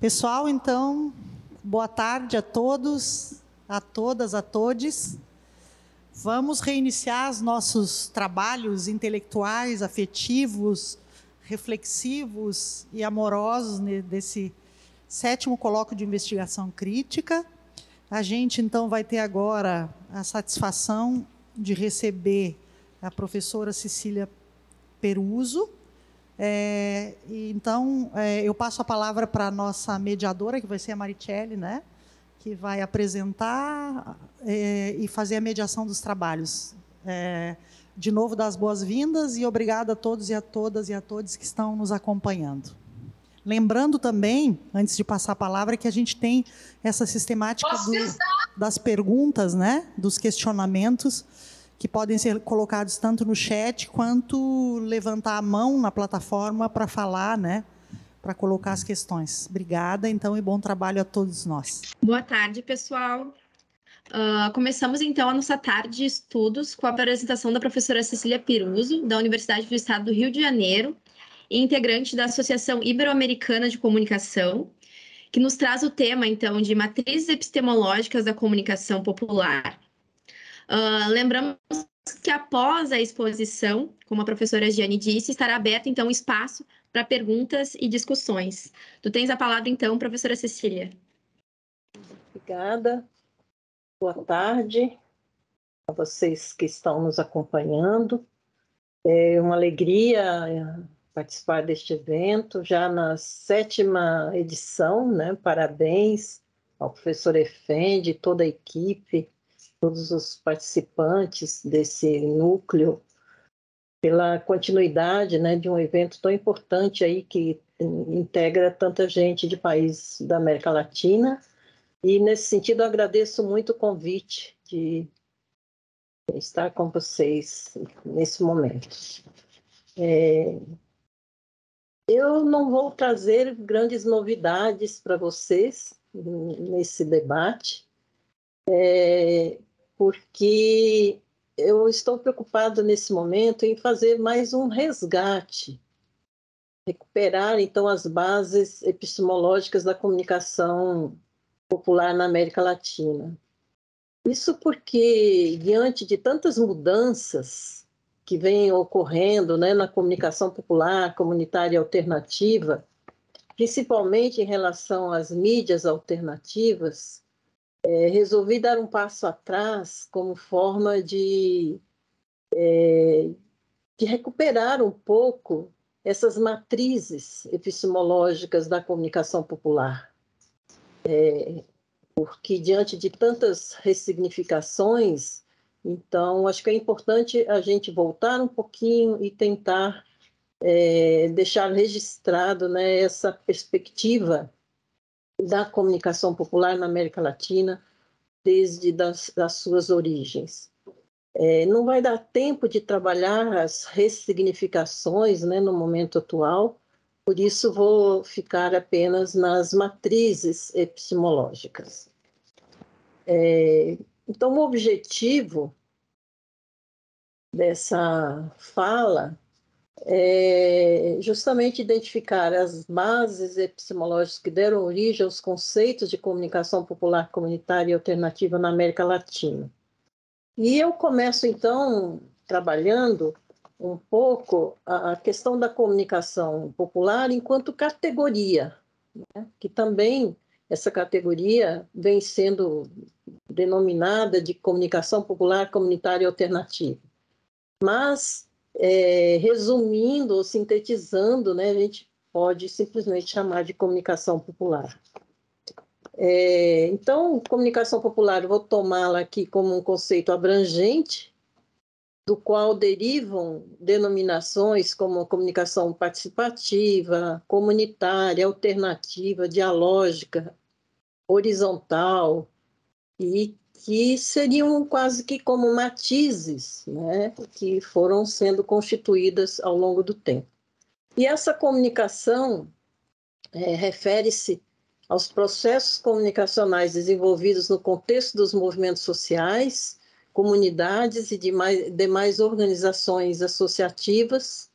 Pessoal, então, boa tarde a todos, a todas, a todes. Vamos reiniciar os nossos trabalhos intelectuais, afetivos, reflexivos e amorosos desse 7º colóquio de investigação crítica. A gente, então, vai ter agora a satisfação de receber a professora Cecília Peruso. Então, eu passo a palavra para a nossa mediadora, que vai ser a Marichele, né? Que vai apresentar e fazer a mediação dos trabalhos. De novo, das boas-vindas e obrigada a todos e a todas e a todos que estão nos acompanhando. Lembrando também, antes de passar a palavra, que a gente tem essa sistemática das perguntas, né? Dos questionamentos, que podem ser colocados tanto no chat quanto levantar a mão na plataforma para falar, né? Para colocar as questões. Obrigada, então, e bom trabalho a todos nós. Boa tarde, pessoal. Começamos, então, a nossa tarde de estudos com a apresentação da professora Cecília Peruso, da Universidade do Estado do Rio de Janeiro, e integrante da Associação Ibero-Americana de Comunicação, que nos traz o tema, então, de matrizes epistemológicas da comunicação popular. Lembramos que após a exposição, como a professora Giane disse, estará aberto, então, espaço para perguntas e discussões. Tu tens a palavra, então, professora Cecília. Obrigada. Boa tarde a vocês que estão nos acompanhando. É uma alegria participar deste evento, já na 7ª edição, né? Parabéns ao professor Efendi, toda a equipe, todos os participantes desse núcleo, pela continuidade, né, de um evento tão importante aí que integra tanta gente de países da América Latina. E, nesse sentido, eu agradeço muito o convite de estar com vocês nesse momento. Eu não vou trazer grandes novidades para vocês nesse debate, porque eu estou preocupada nesse momento em fazer mais um resgate, recuperar, então, as bases epistemológicas da comunicação popular na América Latina. Isso porque, diante de tantas mudanças que vêm ocorrendo, né, na comunicação popular, comunitária e alternativa, principalmente em relação às mídias alternativas, resolvi dar um passo atrás como forma de recuperar um pouco essas matrizes epistemológicas da comunicação popular. Porque, diante de tantas ressignificações, então, acho que é importante a gente voltar um pouquinho e tentar deixar registrado, né, essa perspectiva da comunicação popular na América Latina, desde das suas origens. Não vai dar tempo de trabalhar as ressignificações, né, no momento atual, por isso vou ficar apenas nas matrizes epistemológicas. Então, o objetivo dessa fala é justamente identificar as bases epistemológicas que deram origem aos conceitos de comunicação popular, comunitária e alternativa na América Latina. E eu começo, então, trabalhando um pouco a questão da comunicação popular enquanto categoria, né? Que também essa categoria vem sendo denominada de comunicação popular, comunitária e alternativa. Mas, resumindo ou sintetizando, né, a gente pode simplesmente chamar de comunicação popular. Então, comunicação popular, eu vou tomá-la aqui como um conceito abrangente, do qual derivam denominações como comunicação participativa, comunitária, alternativa, dialógica, horizontal, e que seriam quase que como matizes, né, que foram sendo constituídas ao longo do tempo. E essa comunicação refere-se aos processos comunicacionais desenvolvidos no contexto dos movimentos sociais, comunidades e demais organizações associativas,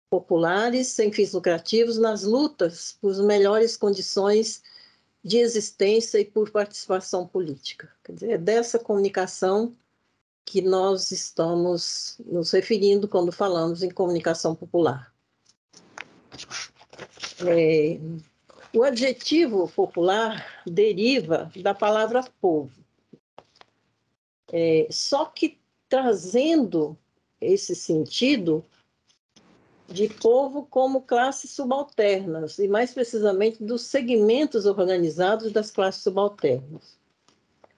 populares, sem fins lucrativos, nas lutas por melhores condições de existência e por participação política. Quer dizer, é dessa comunicação que nós estamos nos referindo quando falamos em comunicação popular. O adjetivo popular deriva da palavra povo, só que trazendo esse sentido de povo como classes subalternas, e mais precisamente dos segmentos organizados das classes subalternas.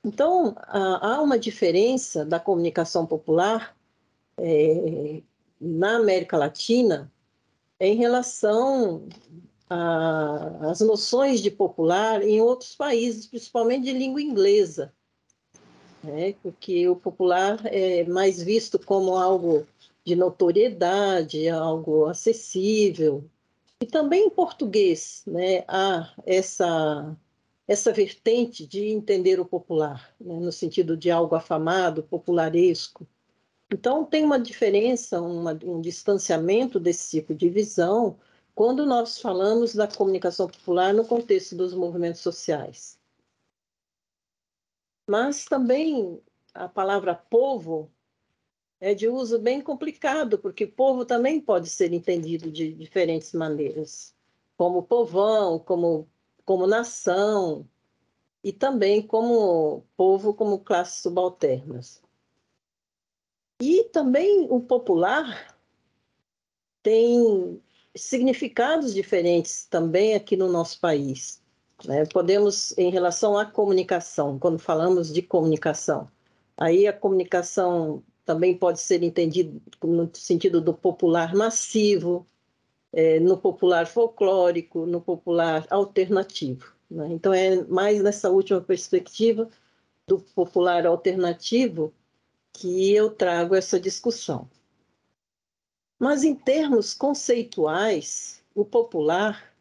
Então, há uma diferença da comunicação popular na América Latina em relação às noções de popular em outros países, principalmente de língua inglesa, né? Porque o popular é mais visto como algo de notoriedade, algo acessível. E também em português, né, há essa vertente de entender o popular, né, no sentido de algo afamado, popularesco. Então, tem uma diferença, um distanciamento desse tipo de visão quando nós falamos da comunicação popular no contexto dos movimentos sociais. Mas também a palavra povo é de uso bem complicado, porque povo também pode ser entendido de diferentes maneiras, como povão, como nação, e também como povo, como classes subalternas. E também o popular tem significados diferentes também aqui no nosso país, né? Podemos, em relação à comunicação, quando falamos de comunicação, aí a comunicação também pode ser entendida no sentido do popular massivo, no popular folclórico, no popular alternativo, né? Então, é mais nessa última perspectiva do popular alternativo que eu trago essa discussão. Mas, em termos conceituais, o popular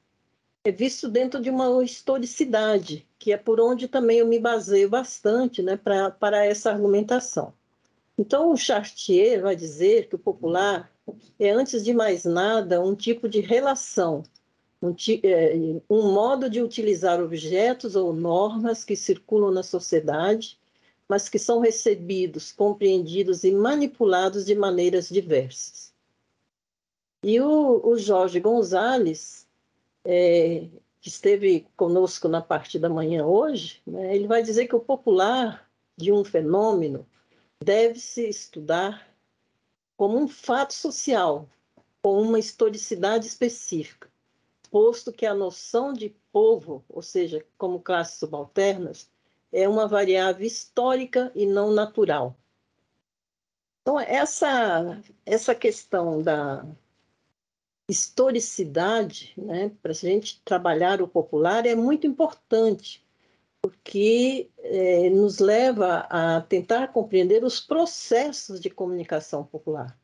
é visto dentro de uma historicidade, que é por onde também eu me baseio bastante, né, para essa argumentação. Então, o Chartier vai dizer que o popular é, antes de mais nada, um tipo de relação, um modo de utilizar objetos ou normas que circulam na sociedade, mas que são recebidos, compreendidos e manipulados de maneiras diversas. E o Jorge Gonzalez, que esteve conosco na parte da manhã hoje, né, ele vai dizer que o popular de um fenômeno deve-se estudar como um fato social, com uma historicidade específica, posto que a noção de povo, ou seja, como classes subalternas, é uma variável histórica e não natural. Então, essa questão da historicidade, né, para a gente trabalhar o popular, é muito importante, porque nos leva a tentar compreender os processos de comunicação popular,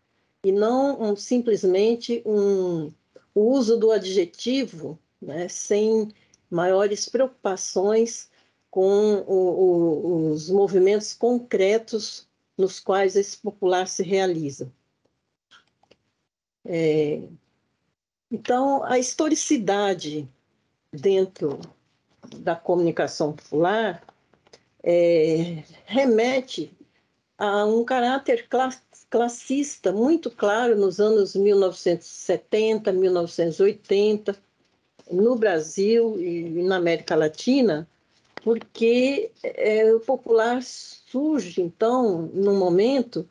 e não simplesmente o uso do adjetivo, né, sem maiores preocupações com os movimentos concretos nos quais esse popular se realiza. Então, a historicidade dentro da comunicação popular remete a um caráter classista muito claro nos anos 1970, 1980, no Brasil e na América Latina, porque o popular surge, então, num momento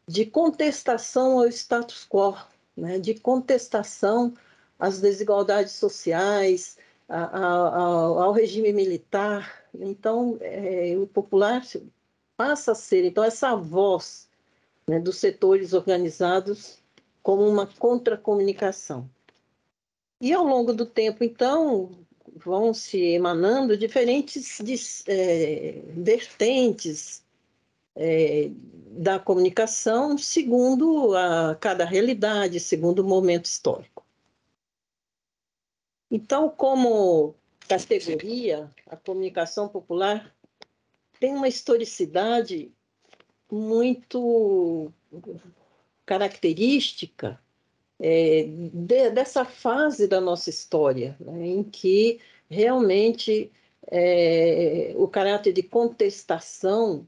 de contestação ao status quo, né, de contestação às desigualdades sociais, ao regime militar. Então, o popular passa a ser, então, essa voz, né, dos setores organizados como uma contra-comunicação. E, ao longo do tempo, então, vão se emanando diferentes vertentes da comunicação segundo cada realidade, segundo o momento histórico. Então, como categoria, a comunicação popular tem uma historicidade muito característica dessa fase da nossa história, né, em que realmente o caráter de contestação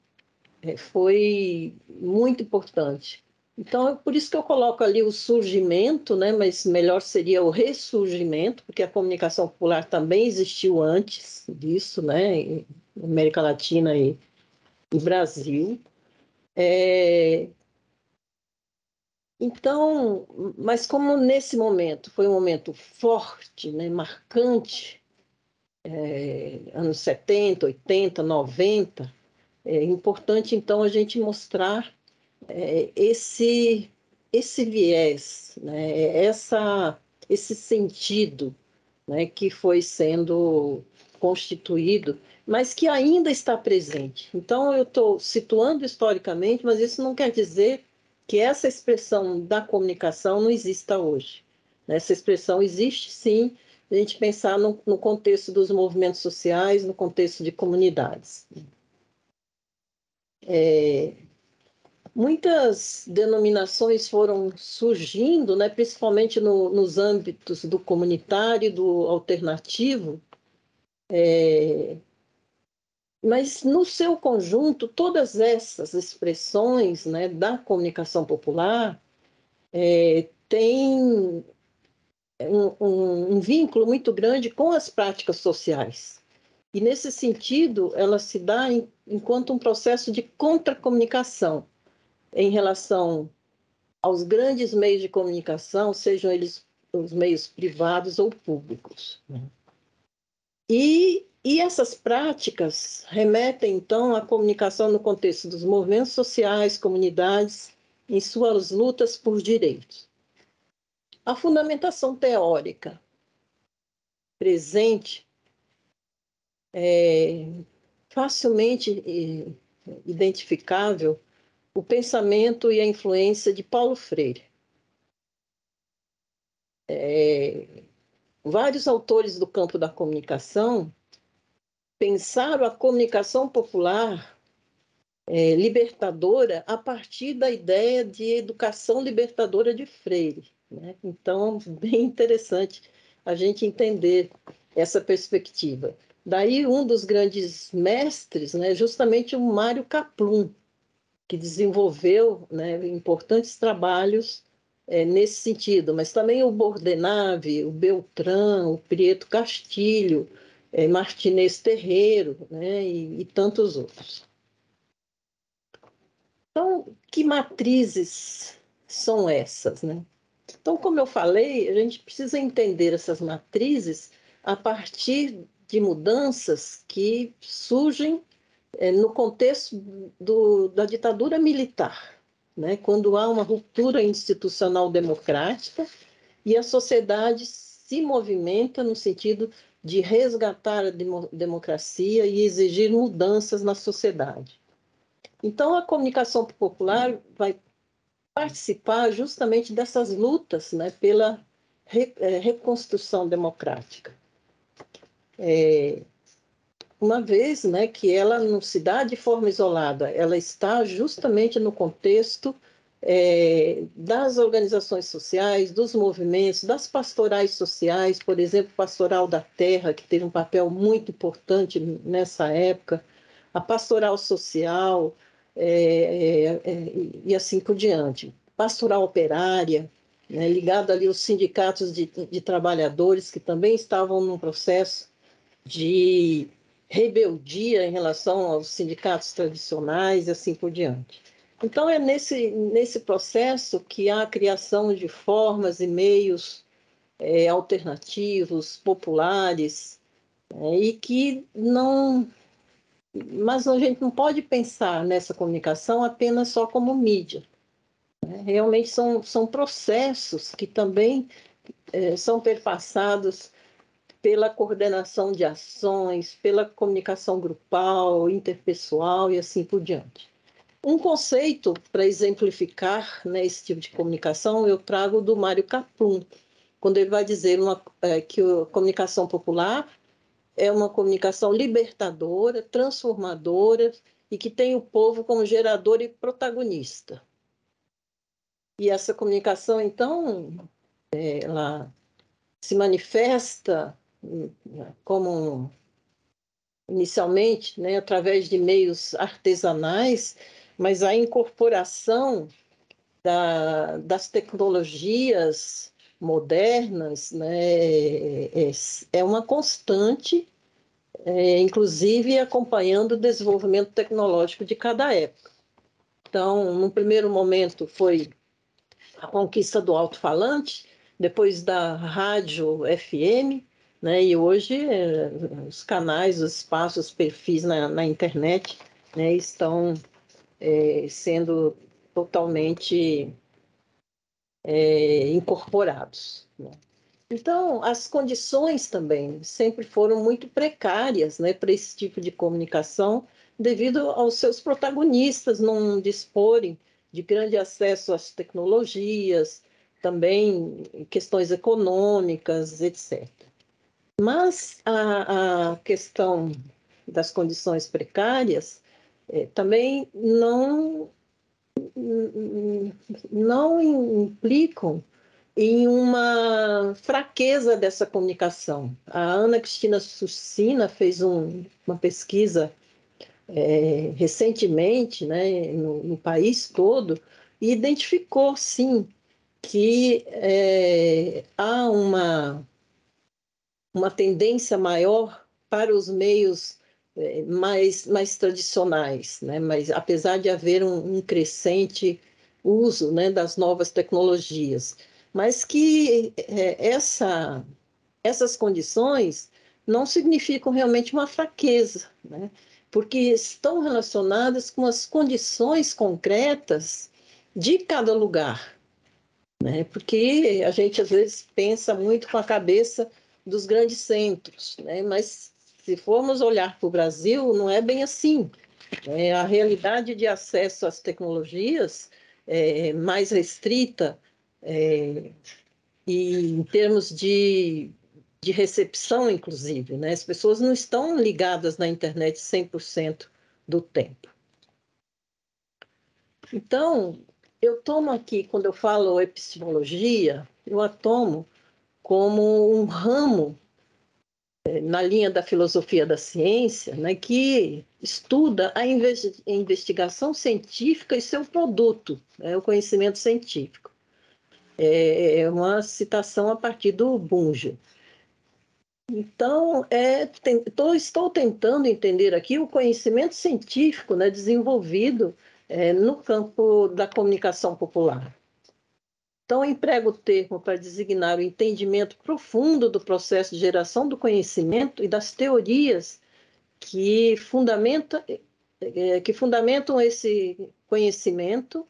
foi muito importante. Então, é por isso que eu coloco ali o surgimento, né? Mas melhor seria o ressurgimento, porque a comunicação popular também existiu antes disso, né? Na América Latina e Brasil. Então, mas como nesse momento foi um momento forte, né? Marcante, anos 70, 80, 90, é importante, então, a gente mostrar esse, esse viés, né? Esse sentido, né? Que foi sendo constituído, mas que ainda está presente. Então, eu estou situando historicamente, mas isso não quer dizer que essa expressão da comunicação não exista hoje. Essa expressão existe, sim, a gente pensar no contexto dos movimentos sociais, no contexto de comunidades. Muitas denominações foram surgindo, né, principalmente nos âmbitos do comunitário, do alternativo, mas no seu conjunto, todas essas expressões, né, da comunicação popular têm um vínculo muito grande com as práticas sociais. E, nesse sentido, ela se dá enquanto um processo de contracomunicação em relação aos grandes meios de comunicação, sejam eles os meios privados ou públicos. E essas práticas remetem, então, à comunicação no contexto dos movimentos sociais, comunidades, em suas lutas por direitos. A fundamentação teórica presente é facilmente identificável o pensamento e a influência de Paulo Freire. Vários autores do campo da comunicação pensaram a comunicação popular libertadora a partir da ideia de educação libertadora de Freire, né? Então, bem interessante a gente entender essa perspectiva. Daí, um dos grandes mestres, né, justamente o Mário Kaplun, que desenvolveu, né, importantes trabalhos nesse sentido, mas também o Bordenave, o Beltrán, o Prieto Castilho, Martinez Terreiro, né, e tantos outros. Então, que matrizes são essas, né? Então, como eu falei, a gente precisa entender essas matrizes a partir de mudanças que surgem no contexto da ditadura militar, né? Quando há uma ruptura institucional democrática e a sociedade se movimenta no sentido de resgatar a democracia e exigir mudanças na sociedade. Então, a comunicação popular vai participar justamente dessas lutas, né, pela reconstrução democrática. Uma vez, né, que ela não se dá de forma isolada, ela está justamente no contexto das organizações sociais, dos movimentos, das pastorais sociais, por exemplo, Pastoral da Terra, que teve um papel muito importante nessa época, a Pastoral Social, e assim por diante. Pastoral Operária, né, ligado ali aos sindicatos de trabalhadores, que também estavam num processo de rebeldia em relação aos sindicatos tradicionais e assim por diante. Então, é nesse processo que há a criação de formas e meios alternativos, populares, e que não... Mas a gente não pode pensar nessa comunicação apenas só como mídia. Né? Realmente são processos que também são perpassados pela coordenação de ações, pela comunicação grupal, interpessoal e assim por diante. Um conceito para exemplificar, né, esse tipo de comunicação eu trago do Mário Kaplun, quando ele vai dizer que a comunicação popular é uma comunicação libertadora, transformadora e que tem o povo como gerador e protagonista. E essa comunicação, então, ela se manifesta como inicialmente, né, através de meios artesanais, mas a incorporação das tecnologias modernas, né, é uma constante, inclusive acompanhando o desenvolvimento tecnológico de cada época. Então, no primeiro momento foi a conquista do alto-falante, depois da rádio FM, né, e hoje os canais, os espaços, os perfis na internet, né, estão sendo totalmente incorporados, né? Então, as condições também sempre foram muito precárias, né, para esse tipo de comunicação, devido aos seus protagonistas não disporem de grande acesso às tecnologias, também questões econômicas, etc. Mas a questão das condições precárias também não implicam em uma fraqueza dessa comunicação. A Ana Cristina Sucina fez uma pesquisa recentemente, né, no país todo, e identificou, sim, que há uma tendência maior para os meios mais tradicionais, né? Mas apesar de haver um crescente uso, né, das novas tecnologias, mas que essas condições não significam realmente uma fraqueza, né? Porque estão relacionadas com as condições concretas de cada lugar, né? Porque a gente às vezes pensa muito com a cabeça dos grandes centros, né? Mas se formos olhar para o Brasil, não é bem assim. A realidade de acesso às tecnologias é mais restrita, e em termos de recepção, inclusive, né? As pessoas não estão ligadas na internet 100% do tempo. Então, eu tomo aqui, quando eu falo epistemologia, eu a tomo como um ramo na linha da filosofia da ciência, né, que estuda a investigação científica e seu produto, né, o conhecimento científico. É uma citação a partir do Bunge. Então, estou tentando entender aqui o conhecimento científico, né, desenvolvido no campo da comunicação popular. Então, eu emprego o termo para designar o entendimento profundo do processo de geração do conhecimento e das teorias que fundamentam esse conhecimento,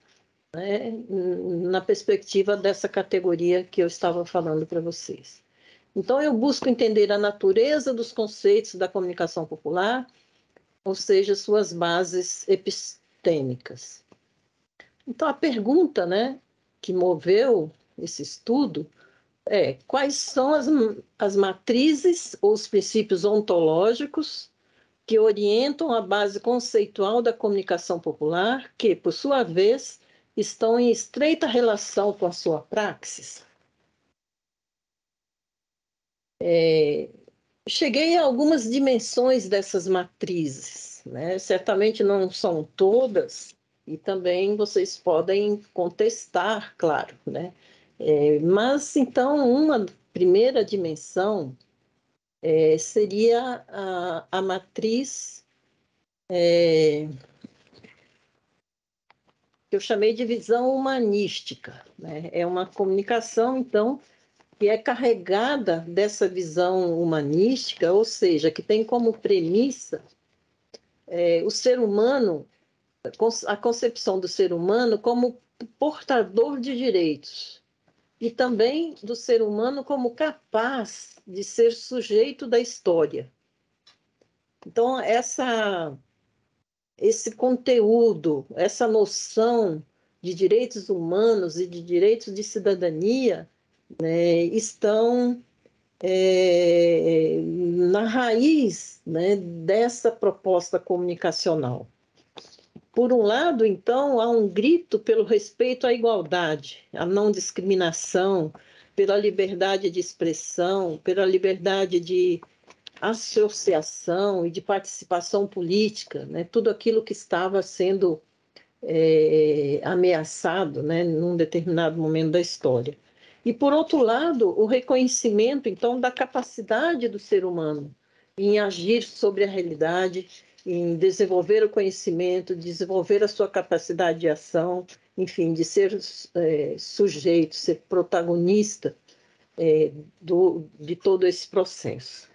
né, na perspectiva dessa categoria que eu estava falando para vocês. Então, eu busco entender a natureza dos conceitos da comunicação popular, ou seja, suas bases epistêmicas. Então, a pergunta, né, que moveu esse estudo quais são as matrizes ou os princípios ontológicos que orientam a base conceitual da comunicação popular, que, por sua vez, estão em estreita relação com a sua praxis. Cheguei a algumas dimensões dessas matrizes, né? Certamente não são todas, e também vocês podem contestar, claro, né? Mas, então, uma primeira dimensão seria a matriz que eu chamei de visão humanística, né? É uma comunicação, então, que é carregada dessa visão humanística, ou seja, que tem como premissa o ser humano, a concepção do ser humano como portador de direitos e também do ser humano como capaz de ser sujeito da história. Então, esse conteúdo, essa noção de direitos humanos e de direitos de cidadania, né, estão na raiz, né, dessa proposta comunicacional. Por um lado, então, há um grito pelo respeito à igualdade, à não discriminação, pela liberdade de expressão, pela liberdade de associação e de participação política, né? Tudo aquilo que estava sendo ameaçado, né, num determinado momento da história. E, por outro lado, o reconhecimento, então, da capacidade do ser humano em agir sobre a realidade, em desenvolver o conhecimento, desenvolver a sua capacidade de ação, enfim, de ser sujeito, ser protagonista de todo esse processo.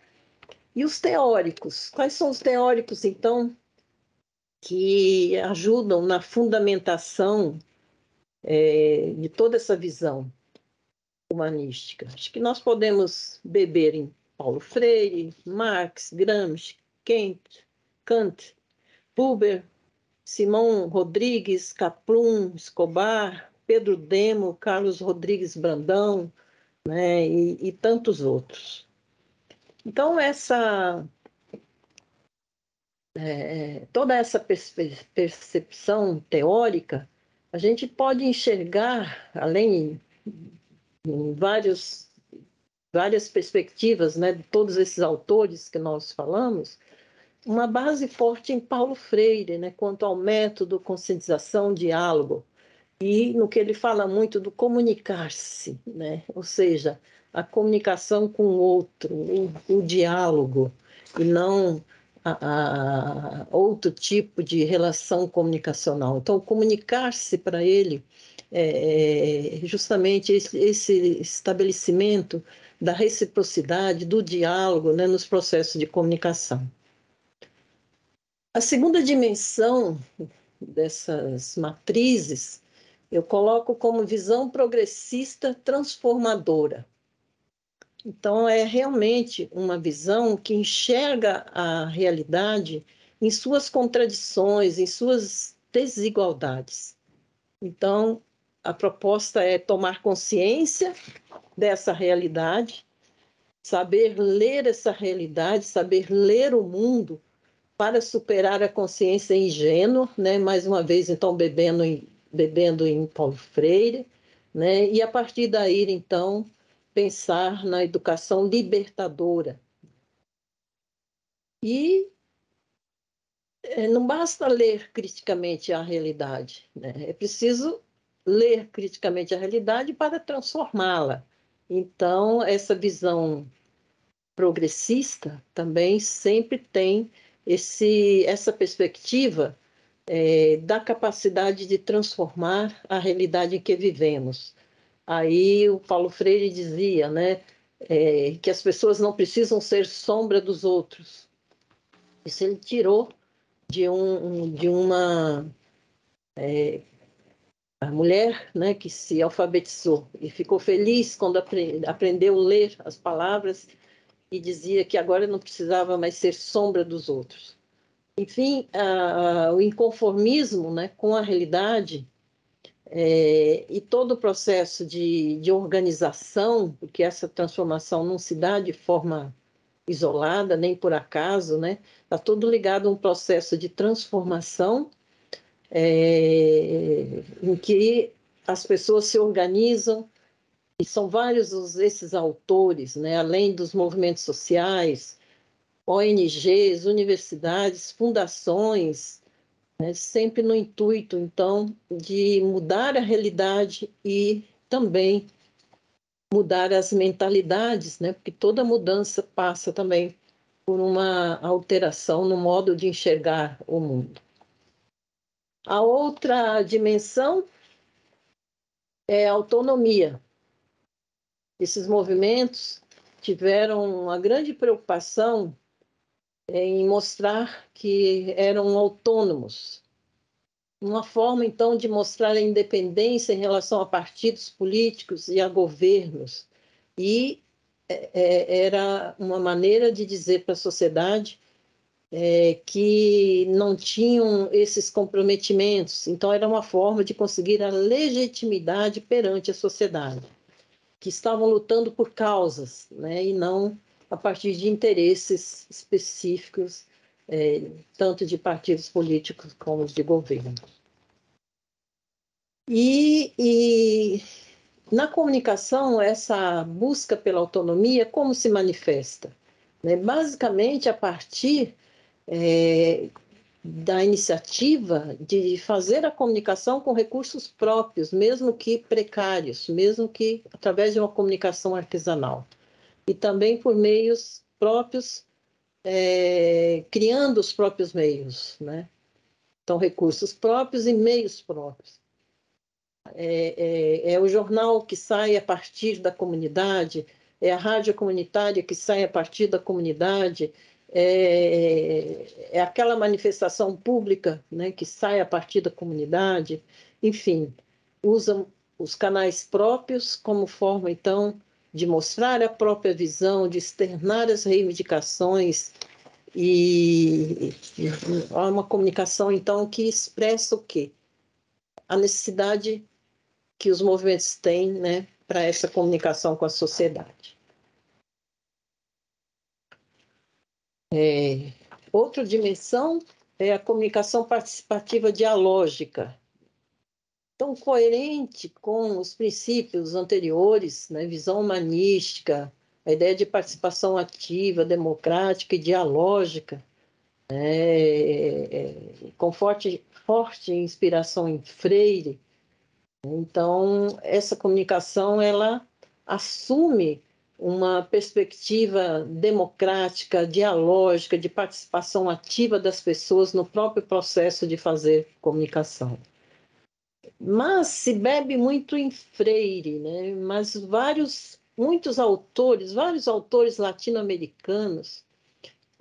E os teóricos? Quais são os teóricos, então, que ajudam na fundamentação de toda essa visão humanística? Acho que nós podemos beber em Paulo Freire, Marx, Gramsci, Kant, Buber, Simão Rodrigues, Kaplun, Escobar, Pedro Demo, Carlos Rodrigues Brandão, né, e tantos outros. Então, toda essa percepção teórica, a gente pode enxergar, além em várias perspectivas, né, de todos esses autores que nós falamos, uma base forte em Paulo Freire, né, quanto ao método, conscientização, diálogo, e no que ele fala muito do comunicar-se, né, ou seja, a comunicação com o outro, o diálogo, e não outro tipo de relação comunicacional. Então, comunicar-se para ele justamente esse estabelecimento da reciprocidade, do diálogo, né, nos processos de comunicação. A segunda dimensão dessas matrizes eu coloco como visão progressista transformadora. Então, é realmente uma visão que enxerga a realidade em suas contradições, em suas desigualdades. Então, a proposta é tomar consciência dessa realidade, saber ler essa realidade, saber ler o mundo para superar a consciência ingênua, né? Mais uma vez, então, bebendo em Paulo Freire, né? E a partir daí, então, pensar na educação libertadora. E não basta ler criticamente a realidade, né? É preciso ler criticamente a realidade para transformá-la. Então, essa visão progressista também sempre tem essa perspectiva da capacidade de transformar a realidade em que vivemos. Aí o Paulo Freire dizia, né, que as pessoas não precisam ser sombra dos outros. Isso ele tirou de uma a mulher, né, que se alfabetizou e ficou feliz quando aprendeu a ler as palavras e dizia que agora não precisava mais ser sombra dos outros. Enfim, o inconformismo, né, com a realidade e todo o processo de organização, porque essa transformação não se dá de forma isolada, nem por acaso, né? Está tudo ligado a um processo de transformação em que as pessoas se organizam, e são vários esses autores, né? Além dos movimentos sociais, ONGs, universidades, fundações, né? Sempre no intuito, então, de mudar a realidade e também mudar as mentalidades, né? Porque toda mudança passa também por uma alteração no modo de enxergar o mundo. A outra dimensão é a autonomia. Esses movimentos tiveram uma grande preocupação em mostrar que eram autônomos. Uma forma, então, de mostrar a independência em relação a partidos políticos e a governos. E era uma maneira de dizer para a sociedade que não tinham esses comprometimentos. Então, era uma forma de conseguir a legitimidade perante a sociedade, que estavam lutando por causas, né, e não a partir de interesses específicos, tanto de partidos políticos como de governo. E na comunicação, essa busca pela autonomia, como se manifesta? né? Basicamente a partir da iniciativa de fazer a comunicação com recursos próprios, mesmo que precários, mesmo que através de uma comunicação artesanal. E também por meios próprios, criando os próprios meios, né? Então, recursos próprios e meios próprios. É o jornal que sai a partir da comunidade, é a rádio comunitária que sai a partir da comunidade, é aquela manifestação pública, né, que sai a partir da comunidade. Enfim, usam os canais próprios como forma, então, de mostrar a própria visão, de externar as reivindicações, e há uma comunicação, então, que expressa o quê? A necessidade que os movimentos têm, né, para essa comunicação com a sociedade. Outra dimensão é a comunicação participativa dialógica. Então, coerente com os princípios anteriores, né, visão humanística, a ideia de participação ativa, democrática e dialógica, com forte inspiração em Freire. Então, essa comunicação, ela assume uma perspectiva democrática, dialógica, de participação ativa das pessoas no próprio processo de fazer comunicação. Mas se bebe muito em Freire, né? Mas vários autores latino-americanos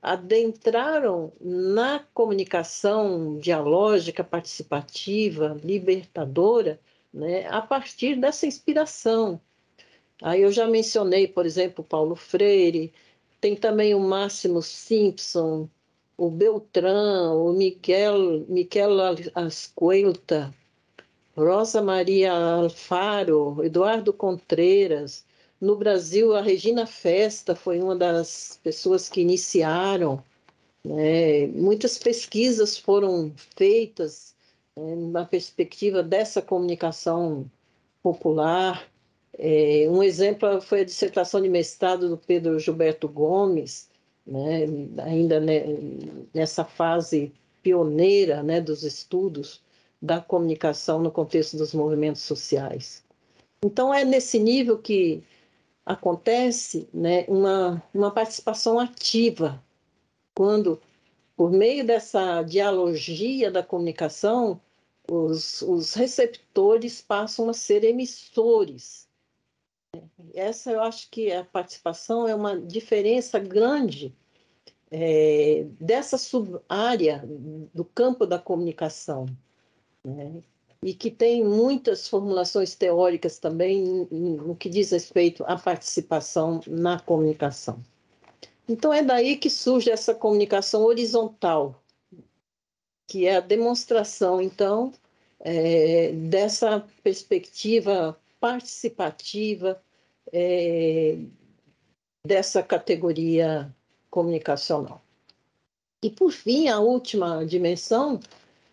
adentraram na comunicação dialógica, participativa, libertadora, né, a partir dessa inspiração. Aí eu já mencionei, por exemplo, Paulo Freire, tem também o Máximo Simpson, o Beltrán, o Miquel Ascuelta, Rosa Maria Alfaro, Eduardo Contreras. No Brasil, a Regina Festa foi uma das pessoas que iniciaram, né? Muitas pesquisas foram feitas, na perspectiva dessa comunicação popular. Um exemplo foi a dissertação de mestrado do Pedro Gilberto Gomes, né? Ainda, né, nessa fase pioneira, né, dos estudos da comunicação no contexto dos movimentos sociais. Então, é nesse nível que acontece, né, uma participação ativa, quando, por meio dessa dialogia da comunicação, os receptores passam a ser emissores. Essa eu acho que a participação é uma diferença grande, dessa sub-área do campo da comunicação, né? E que tem muitas formulações teóricas também no que diz respeito à participação na comunicação. Então, é daí que surge essa comunicação horizontal, que é a demonstração, então, dessa perspectiva participativa, dessa categoria comunicacional. E, por fim, a última dimensão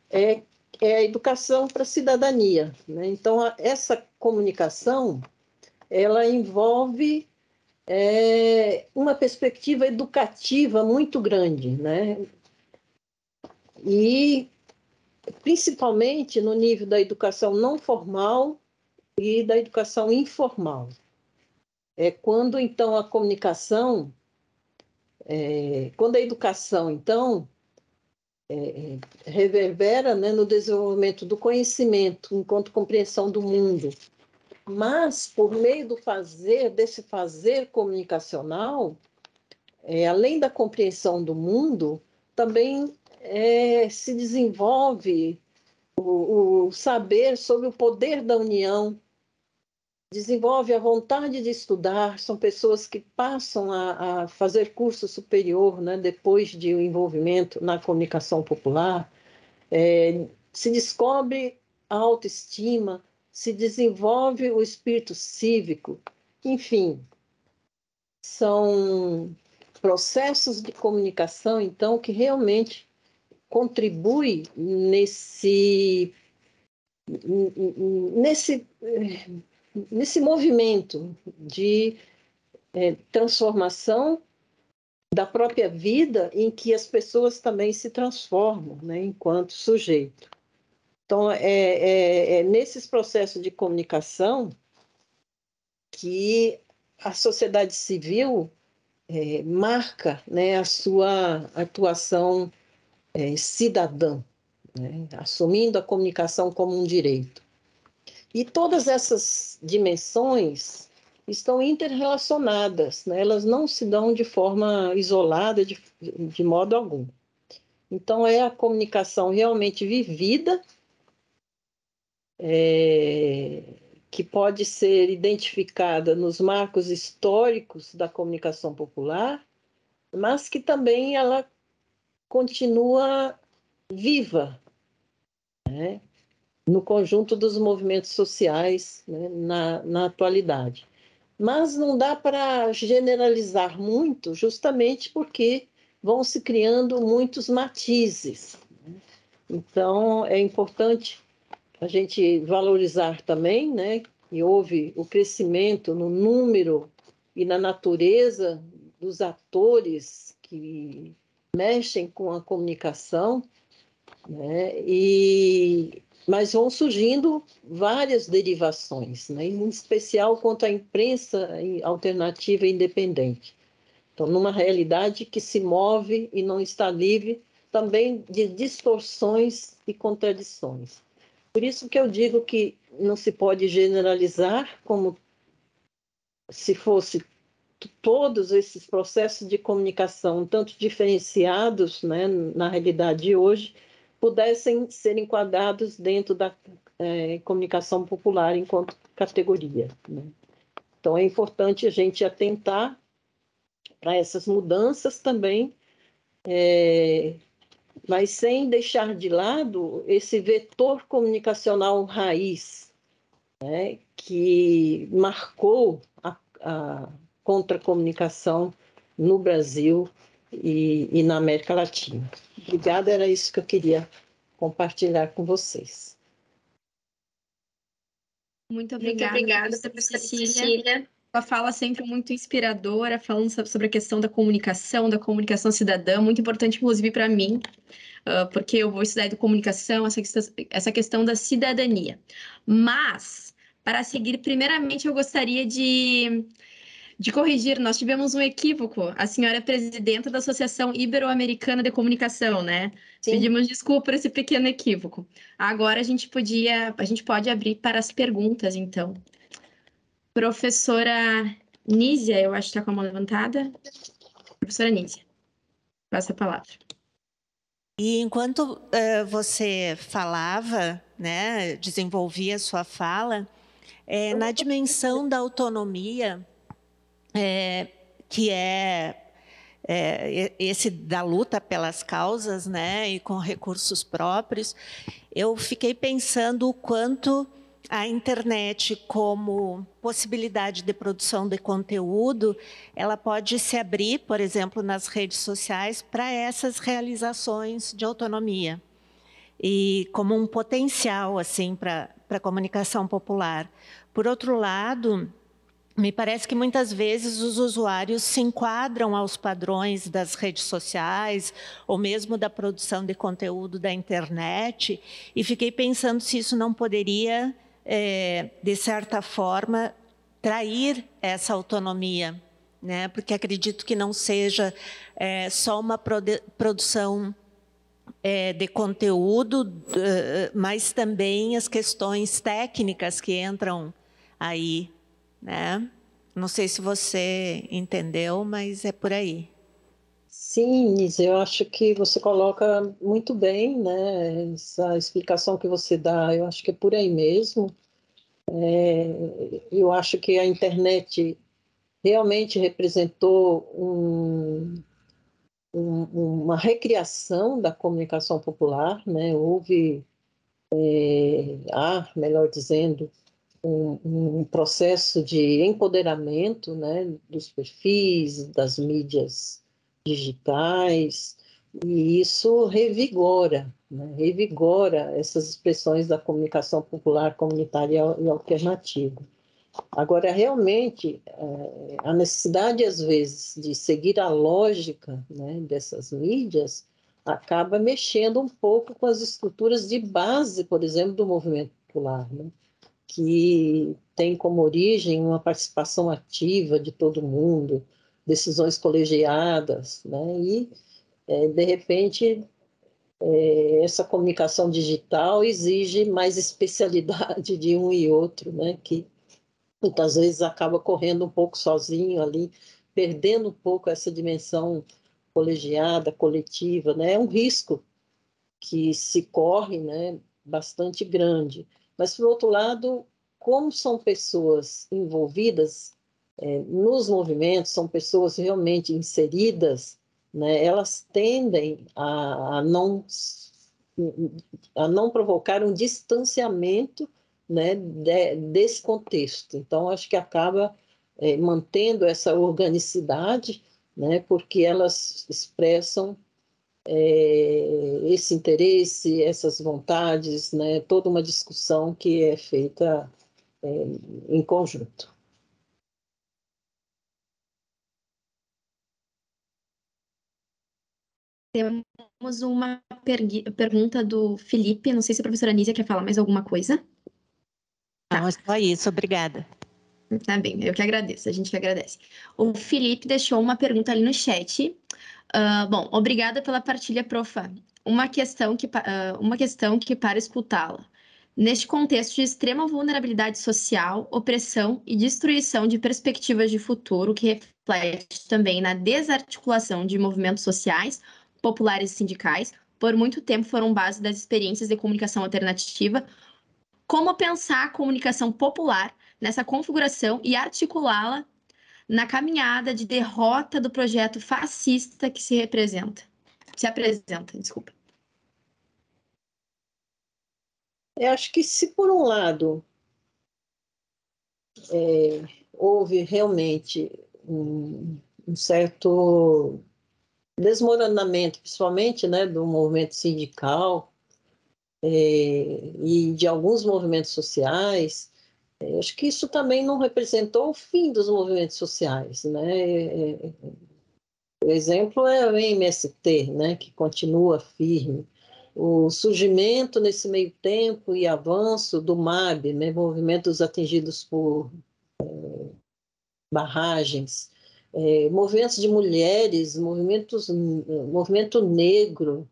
é a educação para a cidadania, né? Então, essa comunicação, ela envolve uma perspectiva educativa muito grande, né? E principalmente no nível da educação não formal e da educação informal. É quando, então, a comunicação, quando a educação, então, reverbera, né, no desenvolvimento do conhecimento enquanto compreensão do mundo, mas por meio desse fazer comunicacional, além da compreensão do mundo, também se desenvolve o saber sobre o poder da união, desenvolve a vontade de estudar. São pessoas que passam a fazer curso superior, né, depois de um envolvimento na comunicação popular. Se descobre a autoestima, se desenvolve o espírito cívico. Enfim, são processos de comunicação, então, que realmente contribuem nesse movimento de transformação da própria vida em que as pessoas também se transformam, né, enquanto sujeito. Então, é nesses processos de comunicação que a sociedade civil marca, né, a sua atuação cidadã, né, assumindo a comunicação como um direito. E todas essas dimensões estão interrelacionadas, né? Elas não se dão de forma isolada, de modo algum. Então, é a comunicação realmente vivida, que pode ser identificada nos marcos históricos da comunicação popular, mas que também ela continua viva, né, no conjunto dos movimentos sociais, né, na atualidade. Mas não dá para generalizar muito, justamente porque vão se criando muitos matizes. Então, é importante a gente valorizar também, né, que houve o crescimento no número e na natureza dos atores que mexem com a comunicação, né, mas vão surgindo várias derivações, né, em especial quanto à imprensa alternativa e independente. Então, numa realidade que se move e não está livre também de distorções e contradições. Por isso que eu digo que não se pode generalizar como se fosse todos esses processos de comunicação, tanto diferenciados, né, na realidade de hoje, pudessem ser enquadrados dentro da comunicação popular enquanto categoria, né? Então, é importante a gente atentar para essas mudanças também, mas sem deixar de lado esse vetor comunicacional raiz, né, que marcou a contra-comunicação no Brasil e na América Latina. Obrigada, era isso que eu queria compartilhar com vocês. Muito obrigada, professora Cecília. Sua fala sempre muito inspiradora, falando sobre a questão da comunicação cidadã, muito importante, inclusive, para mim, porque eu vou estudar comunicação, essa questão da cidadania. Mas, para seguir, primeiramente, eu gostaria de corrigir, nós tivemos um equívoco. A senhora é presidenta da Associação Ibero-Americana de Comunicação, né? Sim. Pedimos desculpa por esse pequeno equívoco. Agora a gente pode abrir para as perguntas, então. Professora Nízia, eu acho que está com a mão levantada. Professora Nízia, passa a palavra. E enquanto você falava, né, desenvolvia a sua fala, na dimensão da autonomia, que esse da luta pelas causas, né, e com recursos próprios, eu fiquei pensando o quanto a internet, como possibilidade de produção de conteúdo, ela pode se abrir, por exemplo, nas redes sociais, para essas realizações de autonomia, e como um potencial assim, para a comunicação popular. Por outro lado, me parece que muitas vezes os usuários se enquadram aos padrões das redes sociais ou mesmo da produção de conteúdo da internet, e fiquei pensando se isso não poderia, de certa forma, trair essa autonomia, né? Porque acredito que não seja só uma produção de conteúdo, mas também as questões técnicas que entram aí, né? Não sei se você entendeu, mas é por aí. Sim, Nise, eu acho que você coloca muito bem, né? Essa explicação que você dá, eu acho que é por aí mesmo. Eu acho que a internet realmente representou uma recriação da comunicação popular, né? Houve, melhor dizendo, um processo de empoderamento, né, dos perfis, das mídias digitais, e isso revigora, né, revigora essas expressões da comunicação popular, comunitária e alternativa. Agora, realmente, a necessidade, às vezes, de seguir a lógica, né, dessas mídias acaba mexendo um pouco com as estruturas de base, por exemplo, do movimento popular, né, que tem como origem uma participação ativa de todo mundo, decisões colegiadas, né, e, de repente, essa comunicação digital exige mais especialidade de um e outro, né, que muitas vezes acaba correndo um pouco sozinho ali, perdendo um pouco essa dimensão colegiada, coletiva, né? É um risco que se corre, né, bastante grande. Mas, por outro lado, como são pessoas envolvidas nos movimentos, são pessoas realmente inseridas, né, elas tendem a não provocar um distanciamento, né, desse contexto. Então, acho que acaba mantendo essa organicidade, né, porque elas expressam esse interesse, essas vontades, né, toda uma discussão que é feita em conjunto. Temos uma pergunta do Felipe. Não sei se a professora Anísia quer falar mais alguma coisa. Não, é só isso, obrigada. Tá bem, eu que agradeço, a gente que agradece. O Felipe deixou uma pergunta ali no chat. Bom, obrigada pela partilha, profa. Uma questão que para escutá-la. Neste contexto de extrema vulnerabilidade social, opressão e destruição de perspectivas de futuro, que reflete também na desarticulação de movimentos sociais, populares e sindicais, por muito tempo foram base das experiências de comunicação alternativa. Como pensar a comunicação popular nessa configuração e articulá-la na caminhada de derrota do projeto fascista que se apresenta, desculpa. Eu acho que se por um lado houve realmente um certo desmoronamento, principalmente, né, do movimento sindical e de alguns movimentos sociais, acho que isso também não representou o fim dos movimentos sociais, né? O exemplo é o MST, né, que continua firme. O surgimento nesse meio tempo e avanço do MAB, né, movimentos atingidos por barragens, movimentos de mulheres, movimento negro,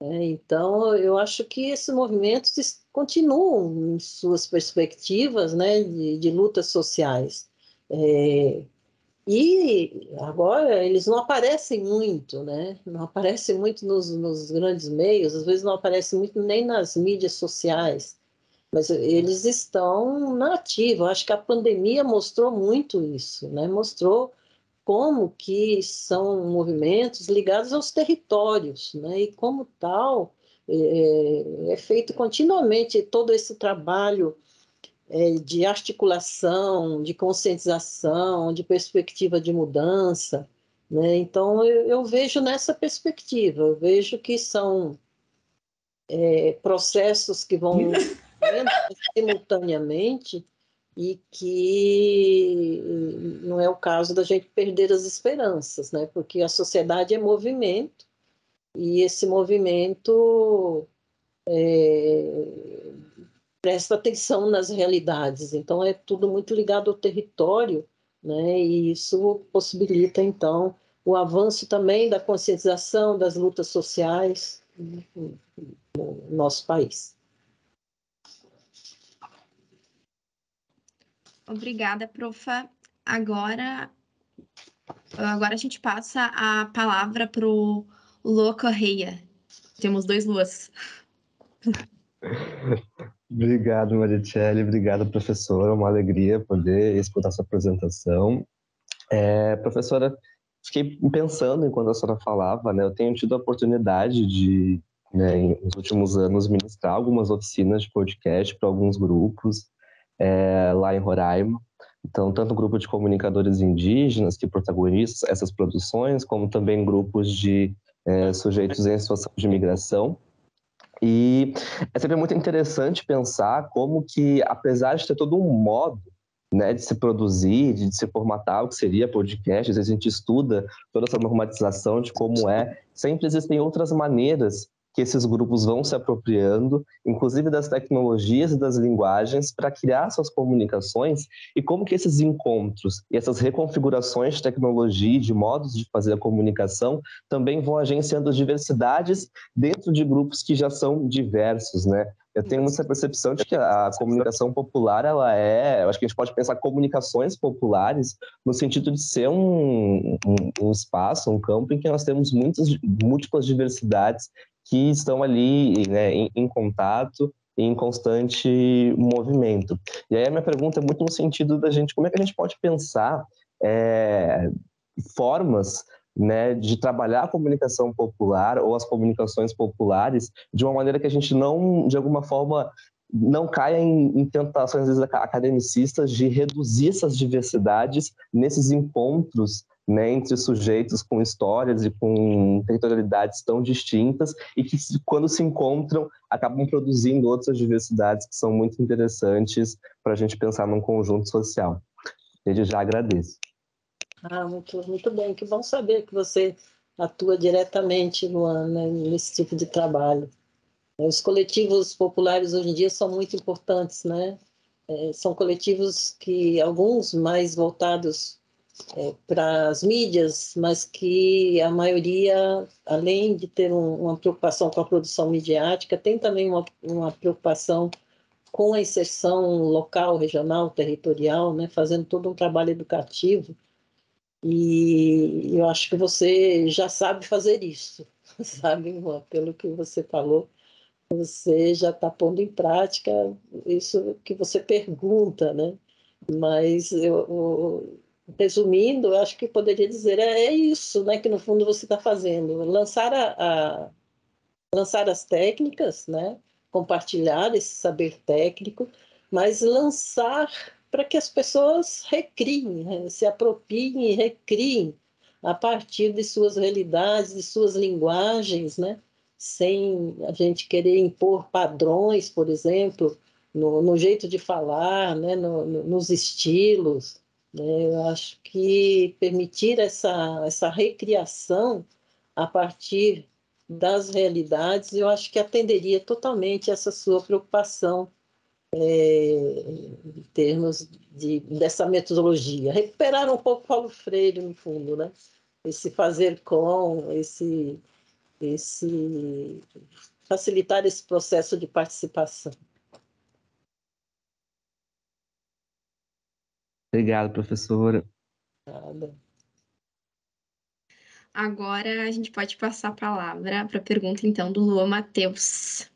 né? Então, eu acho que esses movimentos continuam em suas perspectivas, né, de lutas sociais. E agora eles não aparecem muito, né? Não aparecem muito nos grandes meios, às vezes não aparecem muito nem nas mídias sociais, mas eles estão na ativa. Eu acho que a pandemia mostrou muito isso, né? Mostrou como que são movimentos ligados aos territórios, né? E como tal é feito continuamente todo esse trabalho de articulação, de conscientização, de perspectiva de mudança, né? Então eu vejo nessa perspectiva, eu vejo que são processos que vão simultaneamente e que não é o caso da gente perder as esperanças, né? Porque a sociedade é movimento e esse movimento presta atenção nas realidades. Então é tudo muito ligado ao território, né? E isso possibilita então o avanço também da conscientização das lutas sociais no nosso país. Obrigada, profa. Agora a gente passa a palavra para o Lua Correia. Temos 2 Luas. Obrigado, Marichele. Obrigado, professora. Uma alegria poder escutar sua apresentação. Professora, fiquei pensando enquanto a senhora falava, né? Eu tenho tido a oportunidade de, né, nos últimos anos, ministrar algumas oficinas de podcast para alguns grupos lá em Roraima. Então, tanto grupo de comunicadores indígenas que protagonizam essas produções, como também grupos de sujeitos em situação de migração. E é sempre muito interessante pensar como que, apesar de ter todo um modo né, de se produzir, de se formatar o que seria podcast. Às vezes a gente estuda toda essa normatização de como é. Sempre existem outras maneiras que esses grupos vão se apropriando, inclusive das tecnologias e das linguagens, para criar suas comunicações, e como que esses encontros e essas reconfigurações de tecnologia e de modos de fazer a comunicação também vão agenciando diversidades dentro de grupos que já são diversos, né? Eu tenho muita percepção de que a comunicação popular, eu acho que a gente pode pensar comunicações populares no sentido de ser um espaço, um campo em que nós temos múltiplas diversidades que estão ali, né, em contato e em constante movimento. E aí a minha pergunta é muito no sentido da gente, como é que a gente pode pensar formas, né, de trabalhar a comunicação popular ou as comunicações populares de uma maneira que a gente não, de alguma forma, não caia em tentações, às vezes, academicistas de reduzir essas diversidades nesses encontros, né, entre sujeitos com histórias e com territorialidades tão distintas e que, quando se encontram, acabam produzindo outras diversidades que são muito interessantes para a gente pensar num conjunto social. Desde já agradeço. Muito bem, que bom saber que você atua diretamente, Luana, né, nesse tipo de trabalho. Os coletivos populares hoje em dia são muito importantes, né? São coletivos que, alguns mais voltados para as mídias, mas que a maioria, além de ter uma preocupação com a produção midiática, tem também uma preocupação com a inserção local, regional, territorial, né? Fazendo todo um trabalho educativo. E eu acho que você já sabe fazer isso, sabe, Juan? Pelo que você falou, você já está pondo em prática isso que você pergunta, né? Mas, resumindo, eu acho que poderia dizer isso, né? Que no fundo você está fazendo, lançar as técnicas, né? Compartilhar esse saber técnico, mas lançar para que as pessoas recriem, né? Se apropriem e recriem a partir de suas realidades, de suas linguagens, né? Sem a gente querer impor padrões, por exemplo, no jeito de falar, né? Nos estilos. Né? Eu acho que permitir essa recriação a partir das realidades, eu acho que atenderia totalmente essa sua preocupação em termos dessa metodologia. Recuperar um pouco Paulo Freire, no fundo, né? Esse fazer com, esse facilitar esse processo de participação. Obrigado, professora. Nada. Agora a gente pode passar a palavra para a pergunta, então, do Luan Matheus.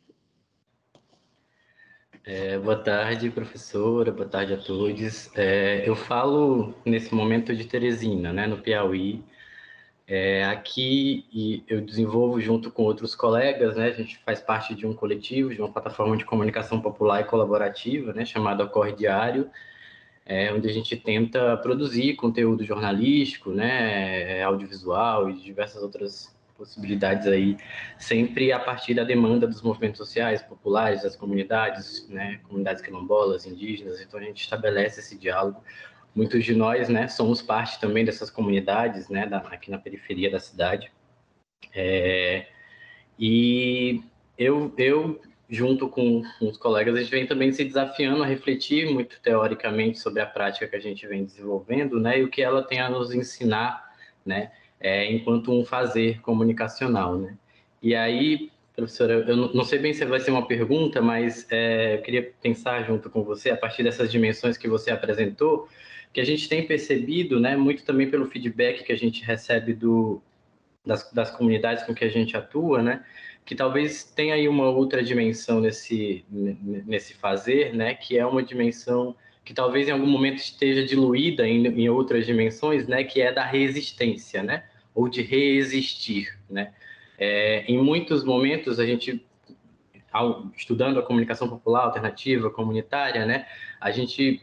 Boa tarde, professora, boa tarde a todos. Eu falo nesse momento de Teresina, né, no Piauí. Aqui eu desenvolvo junto com outros colegas, né, a gente faz parte de um coletivo, de uma plataforma de comunicação popular e colaborativa, né, chamada Ocorre Diário, onde a gente tenta produzir conteúdo jornalístico, né, audiovisual e diversas outras possibilidades aí, sempre a partir da demanda dos movimentos sociais, populares, das comunidades, né, comunidades quilombolas, indígenas. Então a gente estabelece esse diálogo. Muitos de nós, né, somos parte também dessas comunidades, né, aqui na periferia da cidade. E eu junto com os colegas, a gente vem também se desafiando a refletir muito teoricamente sobre a prática que a gente vem desenvolvendo, né, e o que ela tem a nos ensinar, né, enquanto um fazer comunicacional, né. E aí, professora, eu não sei bem se vai ser uma pergunta, mas eu queria pensar junto com você, a partir dessas dimensões que você apresentou, que a gente tem percebido, né, muito também pelo feedback que a gente recebe das comunidades com que a gente atua, né, que talvez tenha aí uma outra dimensão nesse fazer, né, que é uma dimensão que talvez em algum momento esteja diluída em outras dimensões, né, que é da resistência, né, ou de resistir, né. Em muitos momentos a gente, estudando a comunicação popular, alternativa, comunitária, né, a gente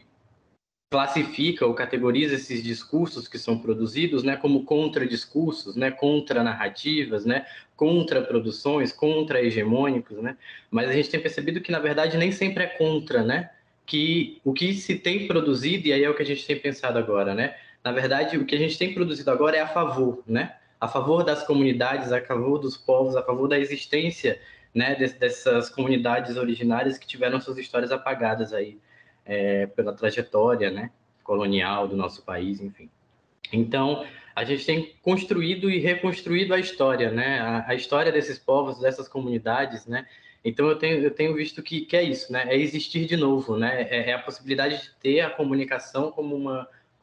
classifica ou categoriza esses discursos que são produzidos, né, como contradiscursos, né, contra-narrativas, né, contra-produções, contra-hegemônicos, né, mas a gente tem percebido que, na verdade, nem sempre é contra, né, que o que se tem produzido, e aí é o que a gente tem pensado agora, né? Na verdade, o que a gente tem produzido agora é a favor, né? A favor das comunidades, a favor dos povos, a favor da existência, né, dessas comunidades originárias que tiveram suas histórias apagadas aí pela trajetória, né, colonial do nosso país, enfim. Então, a gente tem construído e reconstruído a história, né? A história desses povos, dessas comunidades, né? Então, eu tenho visto que é isso, né? É existir de novo, né? É a possibilidade de ter a comunicação como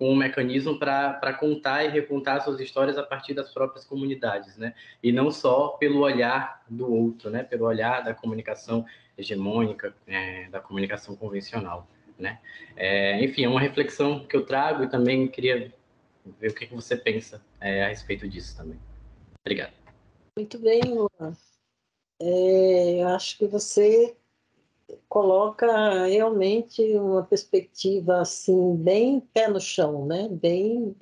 um mecanismo para contar e recontar suas histórias a partir das próprias comunidades, né? E não só pelo olhar do outro, né? Pelo olhar da comunicação hegemônica, da comunicação convencional, né? Enfim, é uma reflexão que eu trago e também queria ver o que você pensa a respeito disso também. Obrigado. Muito bem, Luan. Eu acho que você coloca realmente uma perspectiva assim bem pé no chão, né? Bem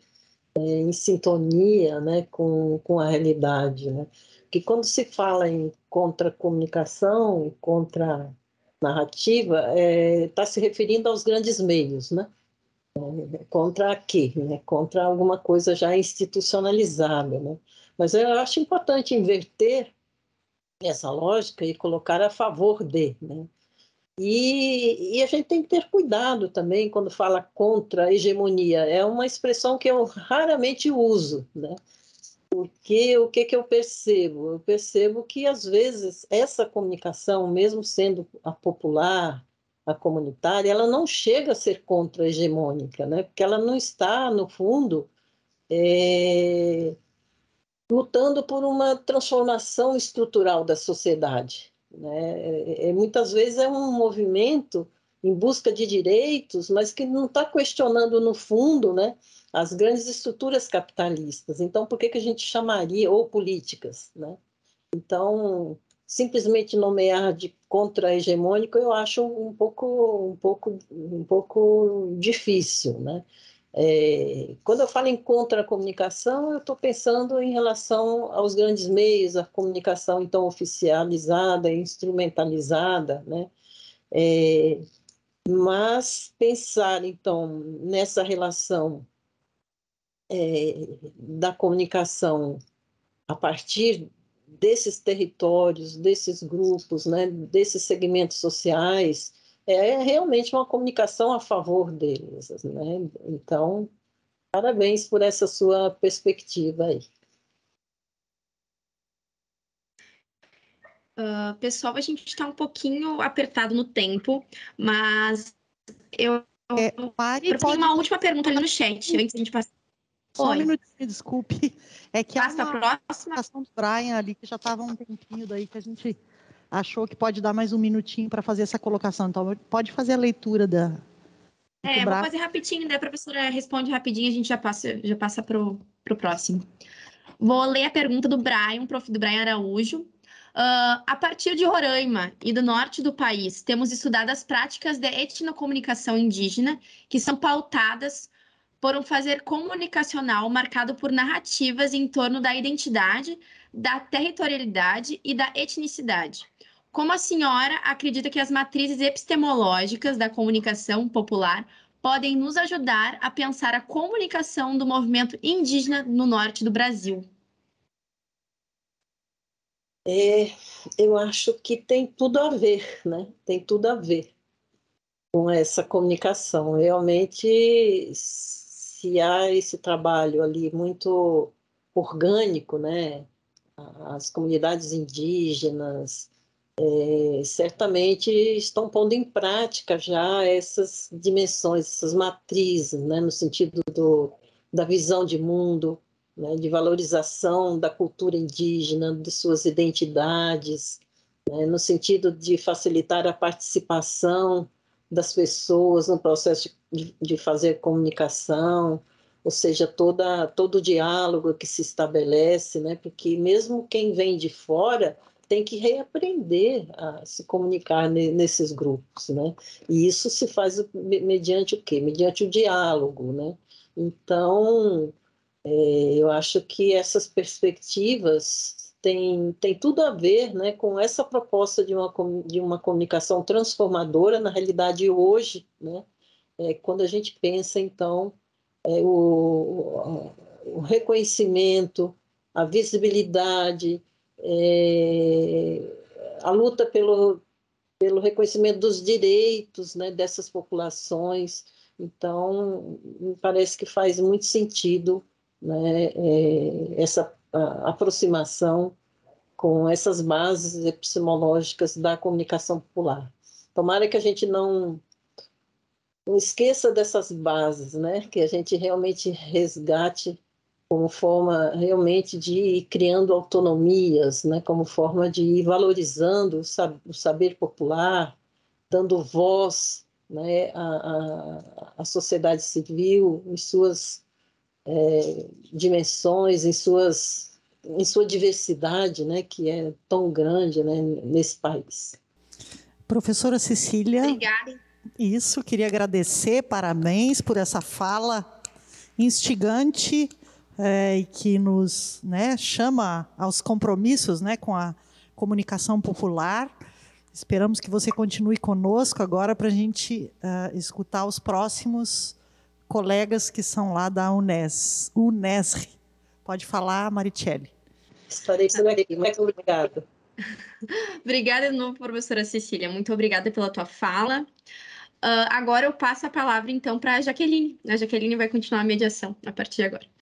em sintonia, né, com a realidade, né? Que quando se fala em contra-comunicação, contra-narrativa, está se referindo aos grandes meios, né? Contra quê? Né? Contra alguma coisa já institucionalizada, né? Mas eu acho importante inverter essa lógica e colocar a favor de, né? E a gente tem que ter cuidado também quando fala contra a hegemonia. É uma expressão que eu raramente uso, né? Porque o que eu percebo? Eu percebo que, às vezes, essa comunicação, mesmo sendo a popular, a comunitária, ela não chega a ser contra-hegemônica, né? Porque ela não está, no fundo, lutando por uma transformação estrutural da sociedade, né? Muitas vezes é um movimento em busca de direitos, mas que não está questionando, no fundo, né, as grandes estruturas capitalistas. Então, por que a gente chamaria, ou políticas, né? Então, simplesmente nomear de contra-hegemônico eu acho um pouco difícil, né? Quando eu falo em contra-comunicação, eu estou pensando em relação aos grandes meios, a comunicação então oficializada, instrumentalizada, né? Mas pensar então nessa relação da comunicação a partir desses territórios, desses grupos, né, desses segmentos sociais, é realmente uma comunicação a favor deles, né? Então, parabéns por essa sua perspectiva aí. Pessoal, a gente está um pouquinho apertado no tempo, mas eu Mari, tenho pode uma última pergunta ali no chat, antes de a gente passar. só um minutinho, desculpe. É que há Passa a uma próxima. ação do Brian ali, que já estava um tempinho daí, que a gente achou que pode dar mais um minutinho para fazer essa colocação. Então, pode fazer a leitura da... Vou fazer rapidinho, né? A professora responde rapidinho, a gente já passa para o próximo. Vou ler a pergunta do Brian, do Brian Araújo. A partir de Roraima e do norte do país, temos estudado as práticas de etnocomunicação indígena, que são pautadas por um fazer comunicacional marcado por narrativas em torno da identidade, da territorialidade e da etnicidade. Como a senhora acredita que as matrizes epistemológicas da comunicação popular podem nos ajudar a pensar a comunicação do movimento indígena no norte do Brasil? Eu acho que tem tudo a ver, né? Tem tudo a ver com essa comunicação. Realmente, se há esse trabalho ali muito orgânico, né? As comunidades indígenas certamente estão pondo em prática já essas dimensões, essas matrizes, né? No sentido da visão de mundo, né? De valorização da cultura indígena, de suas identidades, né? No sentido de facilitar a participação das pessoas no processo de fazer comunicação, ou seja, todo o diálogo que se estabelece, né? Porque mesmo quem vem de fora tem que reaprender a se comunicar nesses grupos, né? E isso se faz mediante o quê? Mediante o diálogo, né? Então, eu acho que essas perspectivas tem tudo a ver, né, com essa proposta de uma comunicação transformadora. Na realidade, hoje, né, quando a gente pensa, então, o reconhecimento, a visibilidade, a luta pelo reconhecimento dos direitos, né, dessas populações. Então, me parece que faz muito sentido, né, essa aproximação com essas bases epistemológicas da comunicação popular. Tomara que a gente não esqueça dessas bases, né, que a gente realmente resgate como forma realmente de ir criando autonomias, né, como forma de ir valorizando o saber popular, dando voz, né, à sociedade civil em suas dimensões, em sua diversidade, né, que é tão grande, né, nesse país. Professora Cecília. Obrigada. Isso, queria agradecer, parabéns por essa fala instigante e que nos, né, chama aos compromissos, né, com a comunicação popular. Esperamos que você continue conosco agora para a gente escutar os próximos colegas que são lá da Unesr. Pode falar, Marichelle. Estarei por aqui. Muito obrigada. Obrigada de novo, professora Cecília. Muito obrigada pela tua fala. Agora eu passo a palavra, então, para a Jaqueline. A Jaqueline vai continuar a mediação a partir de agora.